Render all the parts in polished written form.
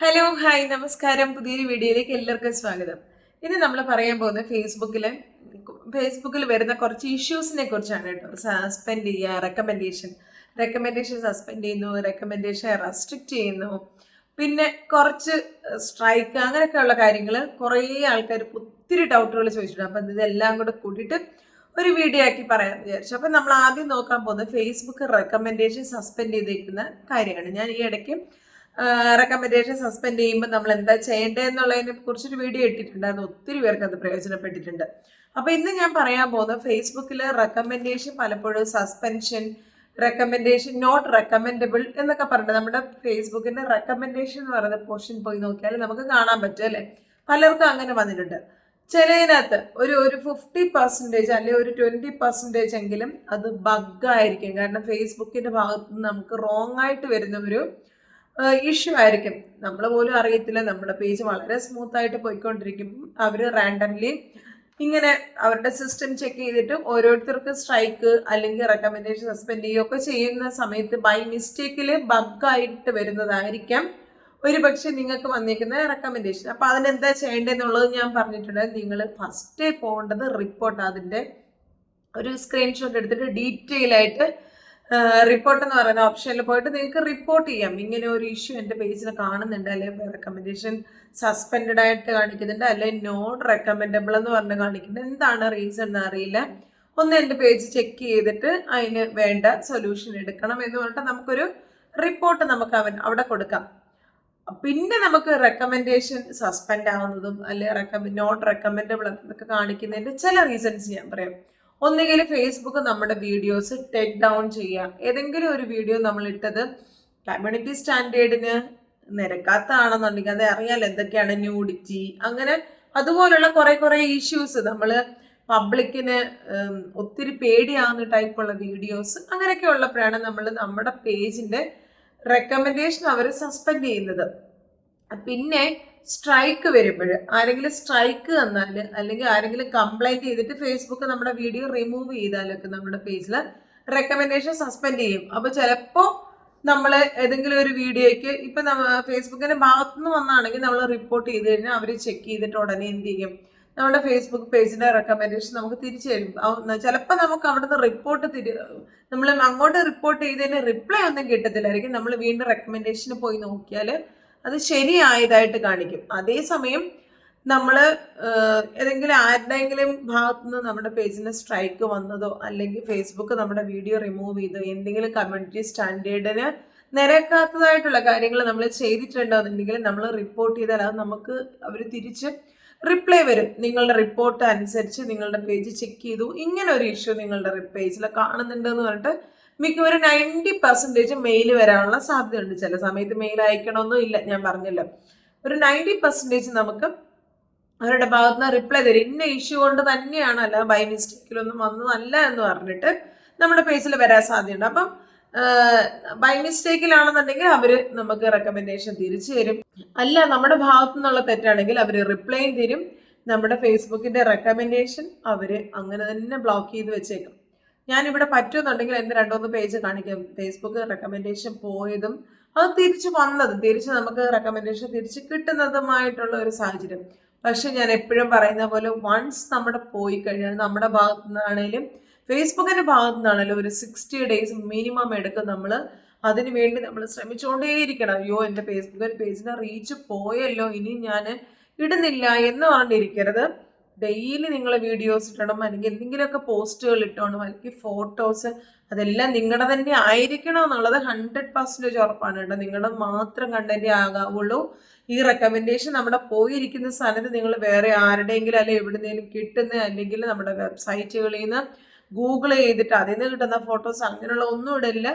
Hello hi നമസ്കാരം. പുതിയൊരു വീഡിയോയിലേക്ക് എല്ലാവർക്കും സ്വാഗതം. ഇന്ന് നമ്മൾ പറയാൻ പോകുന്നത് ഫേസ്ബുക്കിൽ വരുന്ന കുറച്ച് ഇഷ്യൂസിനെ കുറിച്ചാണ് കേട്ടോ. സസ്പെൻഡ് ചെയ്യുക, റെക്കമെൻഡേഷൻ സസ്പെൻഡ് ചെയ്യുന്നു, റെക്കമെൻഡേഷൻ റെസ്ട്രിക്റ്റ് ചെയ്യുന്നു, പിന്നെ കുറച്ച് സ്ട്രൈക്ക്, അങ്ങനെയൊക്കെയുള്ള കാര്യങ്ങൾ കുറേ ആൾക്കാർ ഒത്തിരി ഡൗട്ടുകൾ ചോദിച്ചിട്ടുണ്ട്. അപ്പം ഇതെല്ലാം കൂടെ കൂട്ടിയിട്ട് ഒരു വീഡിയോ ആക്കി പറയാമെന്ന് വിചാരിച്ചു. അപ്പം നമ്മൾ ആദ്യം നോക്കാൻ പോകുന്നത് ഫേസ്ബുക്ക് റെക്കമെൻഡേഷൻ സസ്പെൻഡ് ചെയ്തേക്കുന്ന കാര്യമാണ്. ഞാൻ ഈ ഇടയ്ക്ക് റെക്കമെൻഡേഷൻ സസ്പെൻഡ് ചെയ്യുമ്പോൾ നമ്മൾ എന്താ ചെയ്യേണ്ടത് എന്നുള്ളതിനെ കുറിച്ചൊരു വീഡിയോ ഇട്ടിട്ടുണ്ട്. അത് ഒത്തിരി പേർക്ക് അത് പ്രയോജനപ്പെട്ടിട്ടുണ്ട്. അപ്പോൾ ഇന്ന് ഞാൻ പറയാൻ പോകുന്നത് ഫേസ്ബുക്കിൽ റെക്കമെൻഡേഷൻ പലപ്പോഴും സസ്പെൻഷൻ, റെക്കമെൻഡേഷൻ നോട്ട് റെക്കമെൻഡബിൾ എന്നൊക്കെ പറഞ്ഞിട്ട് നമ്മുടെ ഫേസ്ബുക്കിന്റെ റെക്കമെൻഡേഷൻ എന്ന് പറയുന്ന പോർഷൻ പോയി നോക്കിയാൽ നമുക്ക് കാണാൻ പറ്റും അല്ലേ. പലർക്കും അങ്ങനെ വന്നിട്ടുണ്ട്. ചിലതിനകത്ത് ഒരു 50% അല്ലെങ്കിൽ ഒരു 20% എങ്കിലും അത് ബഗ്ഗായിരിക്കും. കാരണം ഫേസ്ബുക്കിന്റെ ഭാഗത്ത് നിന്ന് നമുക്ക് റോങ് ആയിട്ട് വരുന്ന ഒരു ഇഷ്യൂ ആയിരിക്കും. നമ്മൾ പോലും അറിയത്തില്ല. നമ്മുടെ പേജ് വളരെ സ്മൂത്ത് ആയിട്ട് പോയിക്കൊണ്ടിരിക്കും. അവർ റാൻഡംലി ഇങ്ങനെ അവരുടെ സിസ്റ്റം ചെക്ക് ചെയ്തിട്ട് ഓരോരുത്തർക്ക് സ്ട്രൈക്ക് അല്ലെങ്കിൽ റെക്കമെൻഡേഷൻ സസ്പെൻഡ് ചെയ്യുകയൊക്കെ ചെയ്യുന്ന സമയത്ത് ബൈ മിസ്റ്റേക്കിൽ ബഗ്ഗായിട്ട് വരുന്നതായിരിക്കാം ഒരു പക്ഷെ നിങ്ങൾക്ക് വന്നിരിക്കുന്ന റെക്കമെൻഡേഷൻ. അപ്പം അതിനെന്താ ചെയ്യേണ്ടതെന്നുള്ളത് ഞാൻ പറഞ്ഞിട്ടുണ്ട്. നിങ്ങൾ ഫസ്റ്റ് പോകേണ്ടത് റിപ്പോർട്ട്, അതിൻ്റെ ഒരു സ്ക്രീൻഷോട്ട് എടുത്തിട്ട് ഡീറ്റെയിൽ ആയിട്ട് റിപ്പോർട്ട് എന്ന് പറയുന്ന ഓപ്ഷനിൽ പോയിട്ട് നിങ്ങൾക്ക് റിപ്പോർട്ട് ചെയ്യാം. ഇങ്ങനെ ഒരു ഇഷ്യൂ എൻ്റെ പേജിൽ കാണുന്നുണ്ട്, അല്ലെങ്കിൽ റെക്കമെൻഡേഷൻ സസ്പെൻഡ് ആയിട്ട് കാണിക്കുന്നുണ്ട്, അല്ലെങ്കിൽ നോട്ട് റെക്കമെൻഡബിൾ എന്ന് പറഞ്ഞ് കാണിക്കുന്നുണ്ട്. എന്താണ് റീസൺ എന്ന് അറിയില്ല. ഒന്ന് എൻ്റെ പേജ് ചെക്ക് ചെയ്തിട്ട് അതിന് വേണ്ട സൊല്യൂഷൻ എടുക്കണം എന്ന് പറഞ്ഞിട്ട് നമുക്കൊരു റിപ്പോർട്ട് നമുക്ക് അവിടെ കൊടുക്കാം. പിന്നെ നമുക്ക് റെക്കമെൻഡേഷൻ സസ്പെൻഡ് ആവുന്നതും അല്ലെങ്കിൽ നോട്ട് റെക്കമെൻഡബിൾ എന്നൊക്കെ കാണിക്കുന്നതിൻ്റെ ചില റീസൺസ് ഞാൻ പറയാം. ഒന്നുകിൽ ഫേസ്ബുക്ക് നമ്മുടെ വീഡിയോസ് ടേക്ക് ഡൗൺ ചെയ്യാം. ഏതെങ്കിലും ഒരു വീഡിയോ നമ്മൾ ഇട്ടത് കമ്മ്യൂണിറ്റി സ്റ്റാൻഡേർഡിന് നിരക്കാത്തതാണെന്നുണ്ടെങ്കിൽ, അത് അറിയാലോ എന്തൊക്കെയാണ് ന്യൂഡിറ്റി, അങ്ങനെ അതുപോലുള്ള കുറെ ഇഷ്യൂസ്, നമ്മൾ പബ്ലിക്കിന് ഒത്തിരി പേടിയാവുന്ന ടൈപ്പുള്ള വീഡിയോസ്, അങ്ങനെയൊക്കെ ഉള്ളപ്പോഴാണ് നമ്മൾ നമ്മുടെ പേജിന്റെ റെക്കമെൻഡേഷൻ അവർ സസ്പെൻഡ് ചെയ്യുന്നത്. പിന്നെ സ്ട്രൈക്ക് വരുമ്പോൾ, ആരെങ്കിലും സ്ട്രൈക്ക് തന്നാൽ അല്ലെങ്കിൽ ആരെങ്കിലും കംപ്ലൈന്റ് ചെയ്തിട്ട് ഫേസ്ബുക്ക് നമ്മുടെ വീഡിയോ റിമൂവ് ചെയ്താലൊക്കെ നമ്മുടെ പേജിൽ റെക്കമെൻഡേഷൻ സസ്പെൻഡ് ചെയ്യും. അപ്പോൾ ചിലപ്പോൾ നമ്മൾ ഏതെങ്കിലും ഒരു വീഡിയോയ്ക്ക് ഇപ്പം ഫേസ്ബുക്കിന്റെ ഭാഗത്തുനിന്ന് വന്നാണെങ്കിൽ നമ്മൾ റിപ്പോർട്ട് ചെയ്ത് കഴിഞ്ഞാൽ അവർ ചെക്ക് ചെയ്തിട്ട് ഉടനെ എന്ത് ചെയ്യും, നമ്മുടെ ഫേസ്ബുക്ക് പേജിന്റെ റെക്കമെൻഡേഷൻ നമുക്ക് തിരിച്ചു തരും. ചിലപ്പോൾ നമുക്ക് അവിടുന്ന് നമ്മൾ അങ്ങോട്ട് റിപ്പോർട്ട് ചെയ്തതിന് റിപ്ലൈ ഒന്നും കിട്ടത്തില്ലായിരിക്കും. നമ്മൾ വീണ്ടും റെക്കമെൻഡേഷന് പോയി നോക്കിയാൽ അത് ശരിയായതായിട്ട് കാണിക്കും. അതേസമയം നമ്മൾ ഏതെങ്കിലും ആരുടെയെങ്കിലും ഭാഗത്തുനിന്ന് നമ്മുടെ പേജിന് സ്ട്രൈക്ക് വന്നതോ അല്ലെങ്കിൽ ഫേസ്ബുക്ക് നമ്മുടെ വീഡിയോ റിമൂവ് ചെയ്തോ എന്തെങ്കിലും കമ്മ്യൂണിറ്റി സ്റ്റാൻഡേർഡിന് നിരക്കാത്തതായിട്ടുള്ള കാര്യങ്ങൾ നമ്മൾ ചെയ്തിട്ടുണ്ടെന്നുണ്ടെങ്കിൽ നമ്മൾ റിപ്പോർട്ട് ചെയ്താൽ അത് നമുക്ക് അവർ തിരിച്ച് റിപ്ലൈ വരും. നിങ്ങളുടെ റിപ്പോർട്ട് അനുസരിച്ച് നിങ്ങളുടെ പേജ് ചെക്ക് ചെയ്തു, ഇങ്ങനെ ഒരു ഇഷ്യൂ നിങ്ങളുടെ പേജിൽ കാണുന്നുണ്ടെന്ന് പറഞ്ഞിട്ട് മിക്കവരും 90% മെയിൽ വരാനുള്ള സാധ്യതയുണ്ട്. ചില സമയത്ത് മെയിൽ അയക്കണമെന്നും ഇല്ല, ഞാൻ പറഞ്ഞല്ലോ. ഒരു 90% നമുക്ക് അവരുടെ ഭാഗത്തുനിന്ന് റിപ്ലൈ തരും. ഇന്ന ഇഷ്യൂ കൊണ്ട് തന്നെയാണ്, അല്ല ബൈ മിസ്റ്റേക്കിലൊന്നും വന്നതല്ല എന്ന് പറഞ്ഞിട്ട് നമ്മുടെ പേജിൽ വരാൻ സാധ്യതയുണ്ട്. അപ്പം ബൈ മിസ്റ്റേക്കിലാണെന്നുണ്ടെങ്കിൽ അവർ നമുക്ക് റെക്കമെൻഡേഷൻ തിരിച്ചു തരും. അല്ല നമ്മുടെ ഭാഗത്തു നിന്നുള്ള തെറ്റാണെങ്കിൽ അവർ റിപ്ലൈയും തരും. നമ്മുടെ ഫേസ്ബുക്കിന്റെ റെക്കമെൻഡേഷൻ അവർ അങ്ങനെ തന്നെ ബ്ലോക്ക് ചെയ്ത് വെച്ചേക്കും. ഞാനിവിടെ പറ്റുമെന്നുണ്ടെങ്കിൽ എൻ്റെ 2-3 പേജ് കാണിക്കാം. ഫേസ്ബുക്ക് റെക്കമെൻഡേഷൻ പോയതും അത് തിരിച്ചു വന്നതും തിരിച്ച് നമുക്ക് റെക്കമെൻഡേഷൻ തിരിച്ച് കിട്ടുന്നതുമായിട്ടുള്ള ഒരു സാഹചര്യം. പക്ഷെ ഞാൻ എപ്പോഴും പറയുന്ന പോലെ വൺസ് നമ്മുടെ പോയി കഴിഞ്ഞാൽ നമ്മുടെ ഭാഗത്തു നിന്നാണേലും ഫേസ്ബുക്കിന്റെ ഭാഗത്തു നിന്നാണേലും ഒരു 60 days മിനിമം എടുക്കും. നമ്മൾ അതിനു വേണ്ടി നമ്മൾ ശ്രമിച്ചുകൊണ്ടേയിരിക്കണം. അയ്യോ എൻ്റെ ഫേസ്ബുക്ക് പേജിന്റെ റീച്ച് പോയല്ലോ, ഇനി ഞാൻ ഇടുന്നില്ല എന്ന് പറഞ്ഞിരിക്കരുത്. ഡെയിലി നിങ്ങൾ വീഡിയോസ് ഇട്ടണം, അല്ലെങ്കിൽ എന്തെങ്കിലുമൊക്കെ പോസ്റ്റുകൾ ഇട്ടണം, അല്ലെങ്കിൽ ഫോട്ടോസ്, അതെല്ലാം നിങ്ങളുടെ തന്നെ ആയിരിക്കണം എന്നുള്ളത് 100% ഉറപ്പാണ് കേട്ടോ. നിങ്ങളുടെ മാത്രം കണ്ടന്റ് ആകാവുള്ളൂ. ഈ റെക്കമെൻഡേഷൻ നമ്മുടെ പോയിരിക്കുന്ന സ്ഥലത്ത് നിങ്ങൾ വേറെ ആരുടെയെങ്കിലും അല്ലെങ്കിൽ എവിടുന്നെങ്കിലും കിട്ടുന്ന, അല്ലെങ്കിൽ നമ്മുടെ വെബ്സൈറ്റുകളിൽ നിന്ന് ഗൂഗിൾ ചെയ്തിട്ട് അതിൽ നിന്ന് കിട്ടുന്ന ഫോട്ടോസ് അങ്ങനെയുള്ള ഒന്നും ഇടില്ല.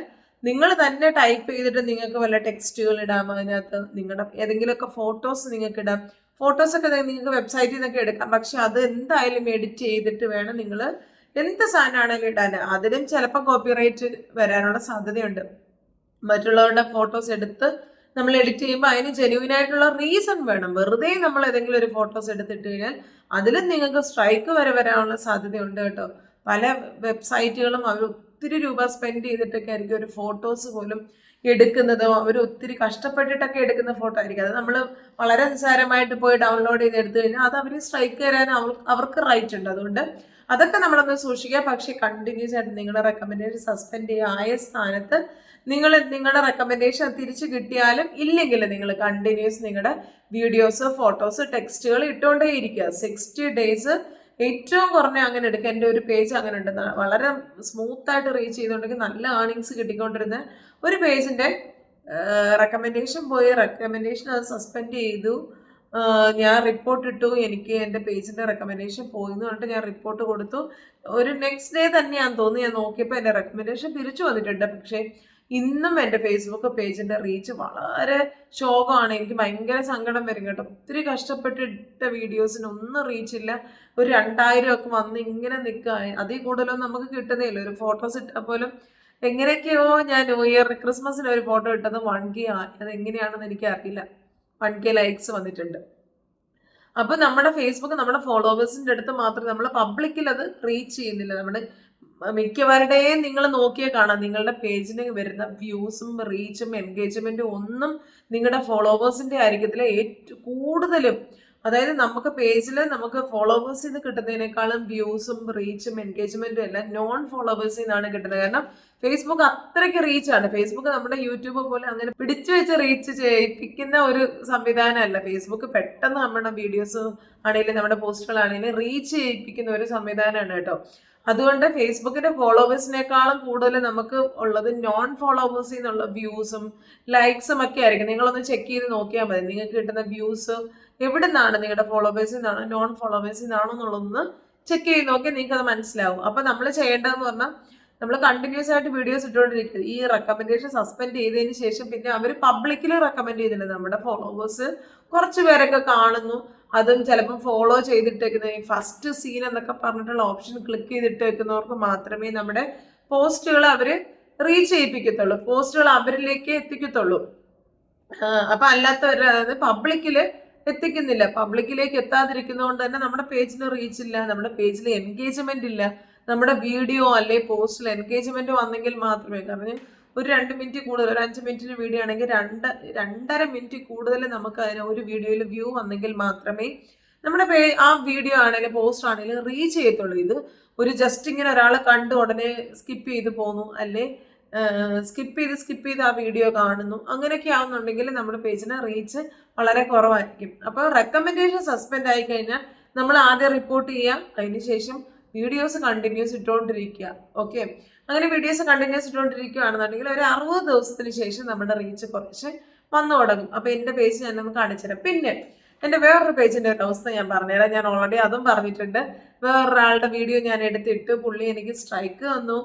നിങ്ങൾ തന്നെ ടൈപ്പ് ചെയ്തിട്ട് നിങ്ങൾക്ക് വല്ല ടെക്സ്റ്റുകൾ ഇടാം, അതിനകത്ത് നിങ്ങളുടെ ഏതെങ്കിലുമൊക്കെ ഫോട്ടോസ് നിങ്ങൾക്ക് ഇടാം. ഫോട്ടോസൊക്കെ നിങ്ങൾക്ക് വെബ്സൈറ്റിൽ നിന്നൊക്കെ എടുക്കാം. പക്ഷെ അത് എന്തായാലും എഡിറ്റ് ചെയ്തിട്ട് വേണം നിങ്ങൾ എന്ത് സാധനമാണെങ്കിലും ഇടാൻ. അതിലും ചിലപ്പോൾ കോപ്പിറൈറ്റ് വരാനുള്ള സാധ്യതയുണ്ട്. മറ്റുള്ളവരുടെ ഫോട്ടോസ് എടുത്ത് നമ്മൾ എഡിറ്റ് ചെയ്യുമ്പോൾ അതിന് ജെന്യുവിനായിട്ടുള്ള റീസൺ വേണം. വെറുതെ നമ്മൾ ഏതെങ്കിലും ഒരു ഫോട്ടോസ് എടുത്തിട്ട് കഴിഞ്ഞാൽ അതിലും നിങ്ങൾക്ക് സ്ട്രൈക്ക് വരാനുള്ള സാധ്യതയുണ്ട് കേട്ടോ. പല വെബ്സൈറ്റുകളും അവർ ഒത്തിരി രൂപ സ്പെൻഡ് ചെയ്തിട്ടൊക്കെ ആയിരിക്കും ഒരു ഫോട്ടോസ് പോലും എടുക്കുന്നതോ അവർ ഒത്തിരി കഷ്ടപ്പെട്ടിട്ടൊക്കെ എടുക്കുന്ന ഫോട്ടോ ആയിരിക്കും. അത് നമ്മൾ വളരെ നിസ്സാരമായിട്ട് പോയി ഡൗൺലോഡ് ചെയ്ത് എടുത്തു കഴിഞ്ഞാൽ അത് അവർ സ്ട്രൈക്ക് തരാൻ അവർക്ക് റൈറ്റ് ഉണ്ട്. അതുകൊണ്ട് അതൊക്കെ നമ്മളൊന്ന് സൂക്ഷിക്കുക. പക്ഷേ കണ്ടിന്യൂസ് ആയിട്ട് നിങ്ങളുടെ റെക്കമെൻഡേഷൻ സസ്പെൻഡ് ആയ സ്ഥാനത്ത് നിങ്ങളുടെ റെക്കമെൻഡേഷൻ തിരിച്ചു കിട്ടിയാലും ഇല്ലെങ്കിലും നിങ്ങൾ കണ്ടിന്യൂസ് നിങ്ങളുടെ വീഡിയോസ്, ഫോട്ടോസ്, ടെക്സ്റ്റുകൾ ഇട്ടുകൊണ്ടേ ഇരിക്കുക. 60 days ഏറ്റവും കുറഞ്ഞ അങ്ങനെ എടുക്കുക. എൻ്റെ ഒരു പേജ് അങ്ങനെ ഉണ്ട്, വളരെ സ്മൂത്തായിട്ട് റീച്ച് ചെയ്തുകൊണ്ടെങ്കിൽ നല്ല ഏർണിങ്സ് കിട്ടിക്കൊണ്ടിരുന്ന ഒരു പേജിൻ്റെ റെക്കമെൻഡേഷൻ പോയി, റെക്കമെൻഡേഷൻ അത് സസ്പെൻഡ് ചെയ്തു. ഞാൻ റിപ്പോർട്ട് ഇട്ടു, എനിക്ക് എൻ്റെ പേജിൻ്റെ റെക്കമെൻഡേഷൻ പോയി എന്ന് പറഞ്ഞിട്ട് ഞാൻ റിപ്പോർട്ട് കൊടുത്തു. ഒരു നെക്സ്റ്റ് ഡേ തന്നെയാണെന്ന് തോന്നുന്നു ഞാൻ നോക്കിയപ്പോൾ എൻ്റെ റെക്കമെൻഡേഷൻ തിരിച്ചു വന്നിട്ടുണ്ട്. പക്ഷേ ഇന്നും എൻ്റെ ഫേസ്ബുക്ക് പേജിൻ്റെ റീച്ച് വളരെ ശോകമാണ്. എനിക്ക് ഭയങ്കര സങ്കടം വരും കേട്ടോ. ഒത്തിരി കഷ്ടപ്പെട്ടിട്ട വീഡിയോസിനൊന്നും റീച്ചില്ല. ഒരു 2000 ഒക്കെ വന്ന് ഇങ്ങനെ നിൽക്കുക. അതിൽ കൂടുതലൊന്നും നമുക്ക് കിട്ടുന്നില്ല. ഒരു ഫോട്ടോസ് ഇട്ടാൽ പോലും എങ്ങനെയൊക്കെയോ ഞാൻ ന്യൂ ഇയർ ക്രിസ്മസിന് ഒരു ഫോട്ടോ ഇട്ടത് 1K ആയി. അത് എങ്ങനെയാണെന്ന് എനിക്കറിയില്ല. 1K ലൈക്സ് വന്നിട്ടുണ്ട്. അപ്പോൾ നമ്മുടെ ഫേസ്ബുക്ക് നമ്മുടെ ഫോളോവേഴ്സിൻ്റെ അടുത്ത് മാത്രമേ, നമ്മൾ പബ്ലിക്കിൽ അത് റീച്ച് ചെയ്യുന്നില്ല. നമ്മുടെ മിക്കവരുടെയും നിങ്ങൾ നോക്കിയാൽ കാണാം, നിങ്ങളുടെ പേജിന് വരുന്ന വ്യൂസും റീച്ചും എൻഗേജ്മെൻറ്റും ഒന്നും നിങ്ങളുടെ ഫോളോവേഴ്സിൻ്റെ ആയിരിക്കത്തില്ല. ഏറ്റവും കൂടുതലും, അതായത് നമുക്ക് പേജിൽ നമുക്ക് ഫോളോവേഴ്സിൽ നിന്ന് കിട്ടുന്നതിനേക്കാളും വ്യൂസും റീച്ചും എൻഗേജ്മെൻറ്റും എല്ലാം നോൺ ഫോളോവേഴ്സിൽ നിന്നാണ് കിട്ടുന്നത്. കാരണം ഫേസ്ബുക്ക് അത്രയ്ക്ക് റീച്ചാണ്. ഫേസ്ബുക്ക് നമ്മുടെ യൂട്യൂബ് പോലെ അങ്ങനെ പിടിച്ചു വെച്ച് റീച്ച് ചെയ്യിപ്പിക്കുന്ന ഒരു സംവിധാനമല്ല. ഫേസ്ബുക്ക് പെട്ടെന്ന് നമ്മുടെ വീഡിയോസ് ആണെങ്കിലും നമ്മുടെ പോസ്റ്റുകളാണെങ്കിലും റീച്ച് ചെയ്യിപ്പിക്കുന്ന ഒരു സംവിധാനമാണ് കേട്ടോ. അതുകൊണ്ട് ഫേസ്ബുക്കിന്റെ ഫോളോവേഴ്സിനേക്കാളും കൂടുതൽ നമുക്ക് ഉള്ളത് നോൺ ഫോളോവേഴ്സിൽ നിന്നുള്ള വ്യൂസും ലൈക്സും ഒക്കെ ആയിരിക്കും. നിങ്ങളൊന്ന് ചെക്ക് ചെയ്ത് നോക്കിയാൽ മതി. നിങ്ങൾക്ക് കിട്ടുന്ന വ്യൂസ് എവിടെ നിന്നാണ്, നിങ്ങളുടെ ഫോളോവേഴ്സിൽ നിന്നാണോ നോൺ ഫോളോവേഴ്സിൽ നിന്നാണോ എന്നുള്ളതൊന്ന് ചെക്ക് ചെയ്ത് നോക്കിയാൽ നിങ്ങൾക്ക് അത് മനസ്സിലാവും. അപ്പം നമ്മൾ ചെയ്യേണ്ടതെന്ന് പറഞ്ഞാൽ നമ്മൾ കണ്ടിന്യൂസ് ആയിട്ട് വീഡിയോസ് ഇട്ടുകൊണ്ടിരിക്കുന്നത്. ഈ റെക്കമെൻഡേഷൻ സസ്പെൻഡ് ചെയ്തതിന് ശേഷം പിന്നെ അവർ പബ്ലിക്കിൽ റെക്കമെൻഡ് ചെയ്തിട്ടുണ്ട്. നമ്മുടെ ഫോളോവേഴ്സ് കുറച്ച് പേരൊക്കെ കാണുന്നു, അതും ചിലപ്പോൾ ഫോളോ ചെയ്തിട്ടേക്കുന്ന ഈ ഫസ്റ്റ് സീൻ എന്നൊക്കെ പറഞ്ഞിട്ടുള്ള ഓപ്ഷൻ ക്ലിക്ക് ചെയ്തിട്ടേക്കുന്നവർക്ക് മാത്രമേ നമ്മുടെ പോസ്റ്റുകൾ അവർ റീച്ച് ചെയ്യിപ്പിക്കത്തുള്ളൂ, പോസ്റ്റുകൾ അവരിലേക്ക് എത്തിക്കത്തുള്ളൂ. അപ്പം അല്ലാത്തവർ, അതായത് പബ്ലിക്കിൽ എത്തിക്കുന്നില്ല. പബ്ലിക്കിലേക്ക് എത്താതിരിക്കുന്നതുകൊണ്ട് തന്നെ നമ്മുടെ പേജിന് റീച്ച് ഇല്ല, നമ്മുടെ പേജിൽ എൻഗേജ്മെന്റ് ഇല്ല. നമ്മുടെ വീഡിയോ അല്ലെ പോസ്റ്റിൽ എൻഗേജ്മെന്റ് വന്നെങ്കിൽ മാത്രമേ, കാരണം ഒരു 2 മിനിറ്റ് കൂടുതൽ, ഒരു 5 മിനിറ്റിന് വീഡിയോ ആണെങ്കിൽ 2.5 മിനിറ്റ് കൂടുതൽ നമുക്ക് അതിന് ഒരു വീഡിയോയിൽ വ്യൂ വന്നെങ്കിൽ മാത്രമേ നമ്മുടെ ആ വീഡിയോ ആണെങ്കിലും പോസ്റ്റ് ആണെങ്കിലും റീച്ച് ചെയ്യത്തുള്ളൂ. ഇത് ഒരു ജസ്റ്റ് ഇങ്ങനെ ഒരാൾ കണ്ട് ഉടനെ സ്കിപ്പ് ചെയ്ത് പോന്നു, അല്ലെ സ്കിപ്പ് ചെയ്ത് ആ വീഡിയോ കാണുന്നു, അങ്ങനെയൊക്കെ ആവുന്നുണ്ടെങ്കിൽ നമ്മുടെ പേജിന് റീച്ച് വളരെ കുറവായിരിക്കും. അപ്പോൾ റെക്കമെൻഡേഷൻ സസ്പെൻഡ് ആയി കഴിഞ്ഞാൽ നമ്മൾ ആദ്യം റിപ്പോർട്ട് ചെയ്യുക, അതിനുശേഷം വീഡിയോസ് കണ്ടിന്യൂസ് ഇട്ടുകൊണ്ടിരിക്കുക. ഓക്കെ, അങ്ങനെ വീഡിയോസ് കണ്ടിന്യൂസ് ഇട്ടുകൊണ്ടിരിക്കുകയാണെന്നുണ്ടെങ്കിൽ ഒരു 60 ദിവസത്തിന് ശേഷം നമ്മുടെ റീച്ച് കുറച്ച് വന്നു തുടങ്ങും. അപ്പോൾ എൻ്റെ പേജ് ഞാനൊന്ന് കാണിച്ചു തരാം. പിന്നെ എൻ്റെ വേറൊരു പേജിൻ്റെ ഒരു അവസ്ഥ ഞാൻ പറഞ്ഞുതരാം. ഞാൻ ഓൾറെഡി അതും പറഞ്ഞിട്ടുണ്ട്. വേറൊരാളുടെ വീഡിയോ ഞാൻ എടുത്തിട്ട് പുള്ളി എനിക്ക് സ്ട്രൈക്ക് തന്നു.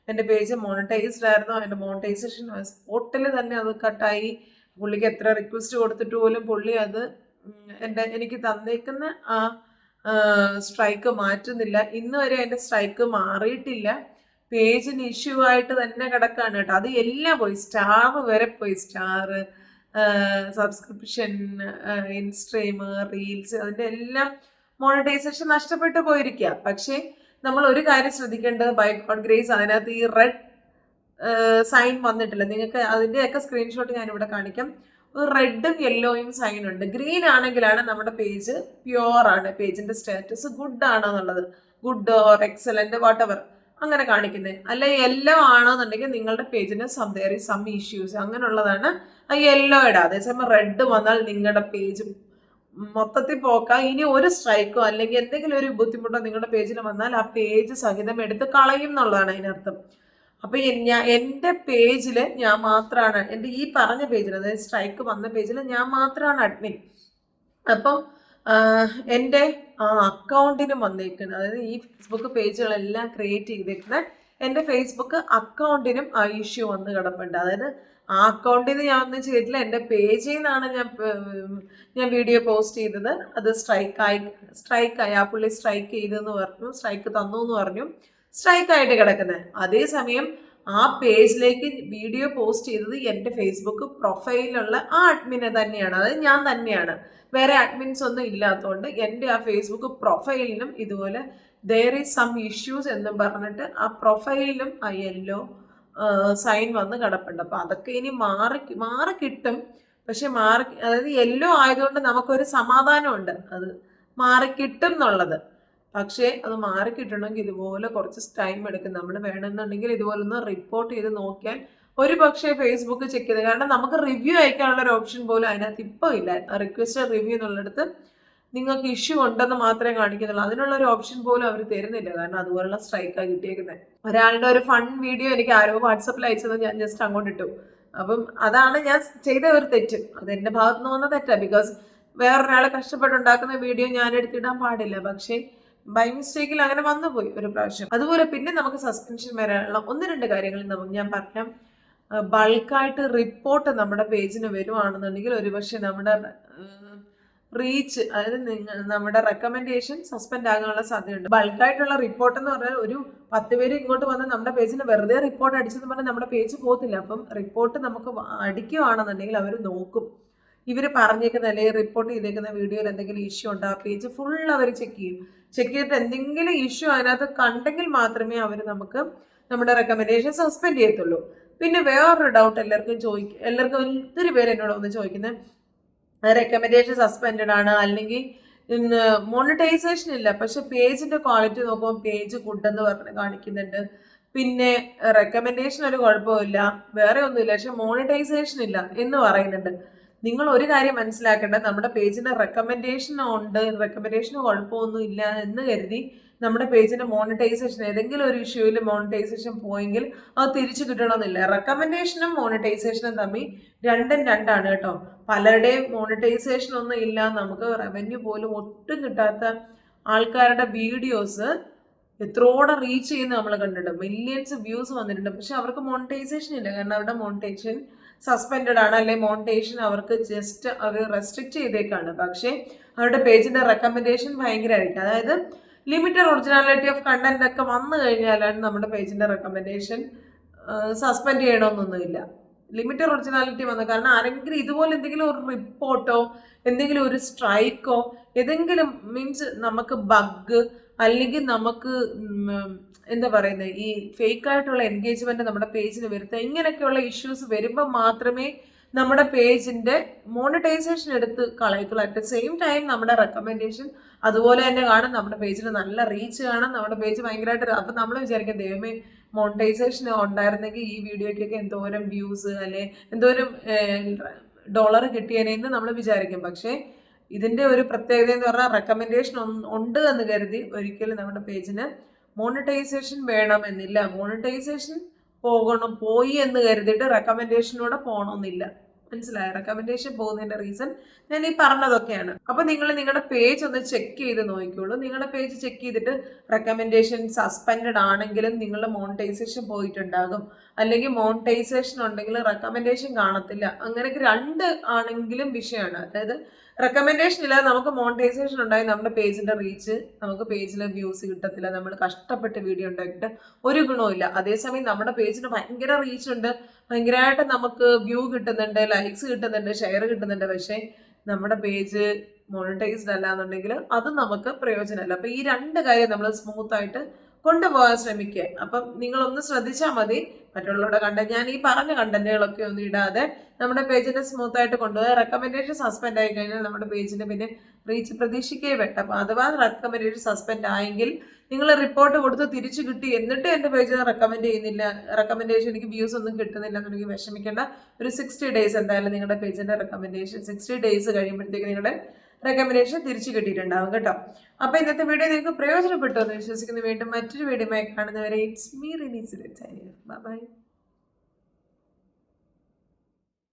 എൻ്റെ പേജ് മോണിറ്റൈസ്ഡ് ആയിരുന്നു. എൻ്റെ മോണിറ്റൈസേഷൻ സ്പോട്ടിൽ തന്നെ അത് കട്ടായി. പുള്ളിക്ക് എത്ര റിക്വസ്റ്റ് കൊടുത്തിട്ട് പോലും പുള്ളി അത് എനിക്ക് തന്നേക്കുന്ന ആ സ്ട്രൈക്ക് മാറ്റുന്നില്ല. ഇന്ന് വരെ എൻ്റെ സ്ട്രൈക്ക് മാറിയിട്ടില്ല. പേജിന് ഇഷ്യൂ ആയിട്ട് തന്നെ കിടക്കാണ് കേട്ടോ. അത് എല്ലാം പോയി, സ്റ്റാർ വരെ പോയി. സ്റ്റാർ, സബ്സ്ക്രിപ്ഷൻ, ഇൻസ്ട്രീം, റീൽസ്, അതിൻ്റെ എല്ലാം മോണിറ്റൈസേഷൻ നഷ്ടപ്പെട്ടു പോയിരിക്കുക. പക്ഷേ നമ്മൾ ഒരു കാര്യം ശ്രദ്ധിക്കേണ്ടത്, ബൈ ഗോഡ് ഗ്രേസ് അതിനകത്ത് ഈ റെഡ് സൈൻ വന്നിട്ടില്ല. നിങ്ങൾക്ക് അതിൻ്റെയൊക്കെ സ്ക്രീൻഷോട്ട് ഞാനിവിടെ കാണിക്കാം. റെഡും യെല്ലോയും സൈൻ ഉണ്ട്. ഗ്രീൻ ആണെങ്കിലാണ് നമ്മുടെ പേജ് പ്യുവർ ആണ്, പേജിന്റെ സ്റ്റാറ്റസ് ഗുഡ് ആണെന്നുള്ളത്, ഗുഡ് ഓർ എക്സലന്റ് വാട്ടെവർ അങ്ങനെ കാണിക്കുന്നത്. അല്ല യെല്ലോ ആണെന്നുണ്ടെങ്കിൽ നിങ്ങളുടെ പേജിന് സം ഇഷ്യൂസ് അങ്ങനെയുള്ളതാണ് ആ യെല്ലോ ഇടാം. അതേസമയം റെഡ് വന്നാൽ നിങ്ങളുടെ പേജ് മൊത്തത്തിൽ പോക്കാം. ഇനി ഒരു സ്ട്രൈക്കോ അല്ലെങ്കിൽ എന്തെങ്കിലും ഒരു ബുദ്ധിമുട്ടോ നിങ്ങളുടെ പേജിൽ വന്നാൽ ആ പേജ് സഹിതം എടുത്ത് കളയും എന്നുള്ളതാണ് അതിനർത്ഥം. അപ്പൊ എൻ്റെ പേജിൽ ഞാൻ മാത്രമാണ്, എൻ്റെ ഈ പറഞ്ഞ പേജിൽ, അതായത് സ്ട്രൈക്ക് വന്ന പേജിൽ ഞാൻ മാത്രമാണ് അഡ്മിൻ. അപ്പം എൻ്റെ ആ അക്കൗണ്ടിനും വന്നേക്കുന്നത്, അതായത് ഈ ഫേസ്ബുക്ക് പേജുകളെല്ലാം ക്രിയേറ്റ് ചെയ്തേക്കുന്ന എൻ്റെ ഫേസ്ബുക്ക് അക്കൗണ്ടിനും ആ ഇഷ്യൂ വന്ന് കിടപ്പുണ്ട്. അതായത് ആ അക്കൗണ്ടിൽ നിന്ന് ഞാൻ ഒന്നും ചെയ്തിട്ടില്ല, എൻ്റെ പേജിൽ നിന്നാണ് ഞാൻ വീഡിയോ പോസ്റ്റ് ചെയ്തത്. അത് സ്ട്രൈക്കായി ആ പുള്ളി സ്ട്രൈക്ക് ചെയ്തെന്ന് പറഞ്ഞു, സ്ട്രൈക്ക് തന്നു എന്ന് പറഞ്ഞു, സ്ട്രൈക്കായിട്ട് കിടക്കുന്നത്. അതേസമയം ആ പേജിലേക്ക് വീഡിയോ പോസ്റ്റ് ചെയ്തത് എൻ്റെ ഫേസ്ബുക്ക് പ്രൊഫൈലിലുള്ള ആ അഡ്മിനെ തന്നെയാണ്, അതായത് ഞാൻ തന്നെയാണ്. വേറെ അഡ്മിൻസ് ഒന്നും ഇല്ലാത്തതുകൊണ്ട് എൻ്റെ ആ ഫേസ്ബുക്ക് പ്രൊഫൈലിനും ഇതുപോലെ there is some issues എന്നും പറഞ്ഞിട്ട് ആ പ്രൊഫൈലിലും ആ യെല്ലോ സൈൻ വന്ന് കിടപ്പുണ്ട്. അപ്പോൾ അതൊക്കെ ഇനി മാറി കിട്ടും. പക്ഷെ അതായത് യെല്ലോ ആയതുകൊണ്ട് നമുക്കൊരു സമാധാനമുണ്ട് അത് മാറി കിട്ടും എന്നുള്ളത്. പക്ഷേ അത് മാറി കിട്ടണമെങ്കിൽ ഇതുപോലെ കുറച്ച് ടൈം എടുക്കും. നമ്മൾ വേണമെന്നുണ്ടെങ്കിൽ ഇതുപോലെ ഒന്ന് റിപ്പോർട്ട് ചെയ്ത് നോക്കിയാൽ ഒരു പക്ഷേ ഫേസ്ബുക്ക് ചെക്ക് ചെയ്ത്, കാരണം നമുക്ക് റിവ്യൂ അയക്കാനുള്ള ഒരു ഓപ്ഷൻ പോലും അതിനകത്ത് ഇപ്പോൾ ഇല്ല. റിക്വസ്റ്റ് റിവ്യൂ എന്നുള്ളിടത്ത് നിങ്ങൾക്ക് ഇഷ്യൂ ഉണ്ടെന്ന് മാത്രമേ കാണിക്കുന്നുള്ളൂ. അതിനുള്ള ഒരു ഓപ്ഷൻ പോലും അവർ തരുന്നില്ല. കാരണം അതുപോലുള്ള സ്ട്രൈക്കാണ് കിട്ടിയേക്കുന്നത്. ഒരാളുടെ ഒരു ഫൺ വീഡിയോ എനിക്ക് ആരോ വാട്സപ്പിൽ അയച്ചത് ഞാൻ ജസ്റ്റ് അങ്ങോട്ട് ഇട്ടു. അപ്പം അതാണ് ഞാൻ ചെയ്ത ഒരു തെറ്റ്. അത് എൻ്റെ ഭാഗത്ത് നിന്ന് വന്ന തെറ്റാണ്. ബിക്കോസ് വേറൊരാളെ കഷ്ടപ്പെട്ടുണ്ടാക്കുന്ന വീഡിയോ ഞാൻ എടുത്തിടാൻ പാടില്ല. പക്ഷേ ബൈ മിസ്റ്റേക്കിൽ അങ്ങനെ വന്നുപോയി ഒരു പ്രാവശ്യം. അതുപോലെ പിന്നെ നമുക്ക് സസ്പെൻഷൻ വരാനുള്ള 1-2 കാര്യങ്ങൾ ഞാൻ പറയാം. ബൾക്കായിട്ട് റിപ്പോർട്ട് നമ്മുടെ പേജിന് വരുവാണെന്നുണ്ടെങ്കിൽ ഒരുപക്ഷെ നമ്മുടെ റീച്ച്, അതായത് നമ്മുടെ റെക്കമെൻഡേഷൻ സസ്പെൻഡ് ആകാനുള്ള സാധ്യതയുണ്ട്. ബൾക്കായിട്ടുള്ള റിപ്പോർട്ട് എന്ന് പറഞ്ഞാൽ ഒരു 10 പേര് ഇങ്ങോട്ട് വന്ന് നമ്മുടെ പേജിന് വെറുതെ റിപ്പോർട്ട് അടിച്ചെന്ന് പറഞ്ഞാൽ നമ്മുടെ പേജ് പോകത്തില്ല. അപ്പം റിപ്പോർട്ട് നമുക്ക് അടിക്കുകയാണെന്നുണ്ടെങ്കിൽ അവർ നോക്കും. ഇവർ പറഞ്ഞേക്കുന്ന അല്ലെങ്കിൽ റിപ്പോർട്ട് ചെയ്തേക്കുന്ന വീഡിയോയിൽ എന്തെങ്കിലും ഇഷ്യൂ ഉണ്ടോ, ആ പേജ് ഫുൾ അവർ ചെക്ക് ചെയ്യും. ചെക്ക് ചെയ്തിട്ട് എന്തെങ്കിലും ഇഷ്യൂ അതിനകത്ത് കണ്ടെങ്കിൽ മാത്രമേ അവർ നമുക്ക് നമ്മുടെ റെക്കമെൻഡേഷൻ സസ്പെൻഡ് ചെയ്യത്തുള്ളൂ. പിന്നെ വേറൊരു ഡൗട്ട് എല്ലാവർക്കും ഒത്തിരി പേര് എന്നോട് ഒന്ന് ചോദിക്കുന്നത്, റെക്കമെൻഡേഷൻ സസ്പെൻഡ് ആണ് അല്ലെങ്കിൽ മോണിറ്റൈസേഷൻ ഇല്ല, പക്ഷെ പേജിന്റെ ക്വാളിറ്റി നോക്കുമ്പോൾ പേജ് ഗുഡ് എന്ന് പറഞ്ഞ് കാണിക്കുന്നുണ്ട്. പിന്നെ റെക്കമെൻഡേഷൻ ഒരു കുഴപ്പമില്ല, വേറെ ഒന്നുമില്ല, പക്ഷെ മോണിറ്റൈസേഷൻ ഇല്ല എന്ന് പറയുന്നുണ്ട്. നിങ്ങൾ ഒരു കാര്യം മനസ്സിലാക്കേണ്ടത്, നമ്മുടെ പേജിന് റെക്കമെൻഡേഷൻ ഉണ്ട്, റെക്കമെൻഡേഷന് കുഴപ്പമൊന്നും ഇല്ല എന്ന് കരുതി നമ്മുടെ പേജിന് മോണിറ്റൈസേഷൻ ഏതെങ്കിലും ഒരു ഇഷ്യൂവിൽ മോണിറ്റൈസേഷൻ പോയെങ്കിൽ അത് തിരിച്ചു കിട്ടണമെന്നില്ല. റെക്കമെൻഡേഷനും മോണിറ്റൈസേഷനും തമ്മിൽ രണ്ടാണ് കേട്ടോ. പലരുടെയും മോണിറ്റൈസേഷൻ ഒന്നും ഇല്ല, നമുക്ക് റവന്യൂ പോലും ഒട്ടും കിട്ടാത്ത ആൾക്കാരുടെ വീഡിയോസ് എത്രോടെ റീച്ച് ചെയ്യുന്ന നമ്മൾ കണ്ടിട്ടുണ്ട്. മില്യൺസ് വ്യൂസ് വന്നിട്ടുണ്ട്. പക്ഷെ അവർക്ക് മോണിറ്റൈസേഷൻ ഇല്ല. കാരണം അവരുടെ മോണിറ്റൈസേഷൻ സസ്പെൻഡഡ് ആണ്, അല്ലെങ്കിൽ മോണിറ്റൈസേഷൻ അവർക്ക് ജസ്റ്റ് അവർ റെസ്ട്രിക്റ്റ് ചെയ്തേക്കാണ്. പക്ഷേ അവരുടെ പേജിന്റെ റെക്കമെൻഡേഷൻ ഭയങ്കരമായിരിക്കും. അതായത് ലിമിറ്റഡ് ഒറിജിനാലിറ്റി ഓഫ് കണ്ടന്റ് ഒക്കെ വന്നു കഴിഞ്ഞാലാണ് നമ്മുടെ പേജിന്റെ റെക്കമെൻഡേഷൻ സസ്പെൻഡ് ചെയ്യണമെന്നൊന്നുമില്ല. ലിമിറ്റഡ് ഒറിജിനാലിറ്റി വന്നു, കാരണം ആരെങ്കിലും ഇതുപോലെ എന്തെങ്കിലും ഒരു റിപ്പോർട്ടോ എന്തെങ്കിലും ഒരു സ്ട്രൈക്കോ ഏതെങ്കിലും മീൻസ് നമുക്ക് ബഗ് അല്ലെങ്കിൽ നമുക്ക് എന്താ പറയുന്നത് ഈ ഫേക്ക് ആയിട്ടുള്ള എൻഗേജ്മെന്റ് നമ്മുടെ പേജിന് വരുത്തുക, ഇങ്ങനെയൊക്കെയുള്ള ഇഷ്യൂസ് വരുമ്പോൾ മാത്രമേ നമ്മുടെ പേജിന്റെ മോണിറ്റൈസേഷൻ എടുത്ത് കളയത്തുള്ളൂ. അറ്റ് ദ സെയിം ടൈം നമ്മുടെ റെക്കമെൻഡേഷൻ അതുപോലെ തന്നെ കാണും, നമ്മുടെ പേജിന് നല്ല റീച്ച് കാണും, നമ്മുടെ പേജ് ഭയങ്കരമായിട്ട്. അപ്പം നമ്മൾ വിചാരിക്കും ദൈവമേ മോണിറ്റൈസേഷൻ ഉണ്ടായിരുന്നെങ്കിൽ ഈ വീഡിയോയ്ക്കൊക്കെ എന്തോരം വ്യൂസ് അല്ലെ എന്തോരം ഡോളർ കിട്ടിയേനെന്ന് നമ്മൾ വിചാരിക്കും. പക്ഷേ ഇതിന്റെ ഒരു പ്രത്യേകത എന്ന് പറഞ്ഞാൽ റെക്കമെൻഡേഷൻ ഉണ്ട് എന്ന് കരുതി ഒരിക്കലും നമ്മുടെ പേജിന് മോണിറ്റൈസേഷൻ വേണമെന്നില്ല. മോണിറ്റൈസേഷൻ പോയി എന്ന് കരുതിയിട്ട് റെക്കമെൻഡേഷനൂടെ പോകണമെന്നില്ല. മനസ്സിലായ? റെക്കമെൻഡേഷൻ പോകുന്നതിന്റെ റീസൺ ഞാൻ ഈ പറഞ്ഞതൊക്കെയാണ്. അപ്പൊ നിങ്ങൾ നിങ്ങളുടെ പേജ് ഒന്ന് ചെക്ക് ചെയ്ത് നോക്കിക്കോളൂ. നിങ്ങളുടെ പേജ് ചെക്ക് ചെയ്തിട്ട് റെക്കമെൻഡേഷൻ സസ്പെൻഡഡ് ആണെങ്കിലും നിങ്ങളുടെ മോണിറ്റൈസേഷൻ പോയിട്ടുണ്ടാകും, അല്ലെങ്കിൽ മോണിറ്റൈസേഷൻ ഉണ്ടെങ്കിൽ റെക്കമെൻഡേഷൻ കാണത്തില്ല. അങ്ങനെയൊക്കെ 2 ആണെങ്കിലും വിഷയമാണ്. അതായത് റെക്കമെൻഡേഷൻ ഇല്ലാതെ നമുക്ക് മോണിറ്റൈസേഷൻ ഉണ്ടായി നമ്മുടെ പേജിന്റെ റീച്ച്, നമുക്ക് പേജിലെ വ്യൂസ് കിട്ടത്തില്ല. നമ്മൾ കഷ്ടപ്പെട്ട് വീഡിയോ ഉണ്ടാക്കിയിട്ട് ഒരു ഗുണവുമില്ല. അതേസമയം നമ്മുടെ പേജിന് ഭയങ്കര റീച്ച് ഉണ്ട്, ഭയങ്കരമായിട്ട് നമുക്ക് വ്യൂ കിട്ടുന്നുണ്ട്, ലൈക്സ് കിട്ടുന്നുണ്ട്, ഷെയർ കിട്ടുന്നുണ്ട്. പക്ഷേ നമ്മുടെ പേജ് മോണിറ്റൈസ്ഡ് അല്ല എന്നുണ്ടെങ്കിൽ അത് നമുക്ക് പ്രയോജനമല്ല. അപ്പൊ ഈ 2 കാര്യം നമ്മൾ സ്മൂത്ത് ആയിട്ട് കൊണ്ടുപോകാൻ ശ്രമിക്കുക. അപ്പം നിങ്ങളൊന്ന് ശ്രദ്ധിച്ചാൽ മതി. മറ്റുള്ളവരുടെ ഞാൻ ഈ പറഞ്ഞ കണ്ടന്റുകളൊക്കെ ഒന്നും ഇടാതെ നമ്മുടെ പേജിനെ സ്മൂത്ത് ആയിട്ട് കൊണ്ടുപോകുക. റെക്കമെൻഡേഷൻ സസ്പെൻഡ് ആയി കഴിഞ്ഞാൽ നമ്മുടെ പേജിന് പിന്നെ റീച്ച് പ്രതീക്ഷിക്കേ വേണ്ട. അപ്പം അഥവാ റെക്കമെൻഡേഷൻ സസ്പെൻഡ് ആയെങ്കിൽ നിങ്ങൾ റിപ്പോർട്ട് കൊടുത്ത് തിരിച്ചു കിട്ടി എന്നിട്ട് എൻ്റെ പേജിനെ റെക്കമെൻഡ് ചെയ്യുന്നില്ല, റെക്കമെൻഡേഷൻ എനിക്ക് വ്യൂസ് ഒന്നും കിട്ടുന്നില്ല എന്നുണ്ടെങ്കിൽ വിഷമിക്കേണ്ട. ഒരു 60 days എന്തായാലും നിങ്ങളുടെ പേജിന്റെ റെക്കമെൻഡേഷൻ 60 days കഴിയുമ്പോഴത്തേക്ക് നിങ്ങളുടെ റെക്കമെൻഡേഷൻ തിരിച്ചു കിട്ടിയിട്ടുണ്ടാവും കേട്ടോ. അപ്പൊ ഇന്നത്തെ വീഡിയോ നിങ്ങൾക്ക് പ്രയോജനപ്പെട്ടു എന്ന് വിശ്വസിക്കുന്നു. വീണ്ടും മറ്റൊരു വീഡിയോ കാണുന്നവരെ it's me Rini Suresh. Bye bye.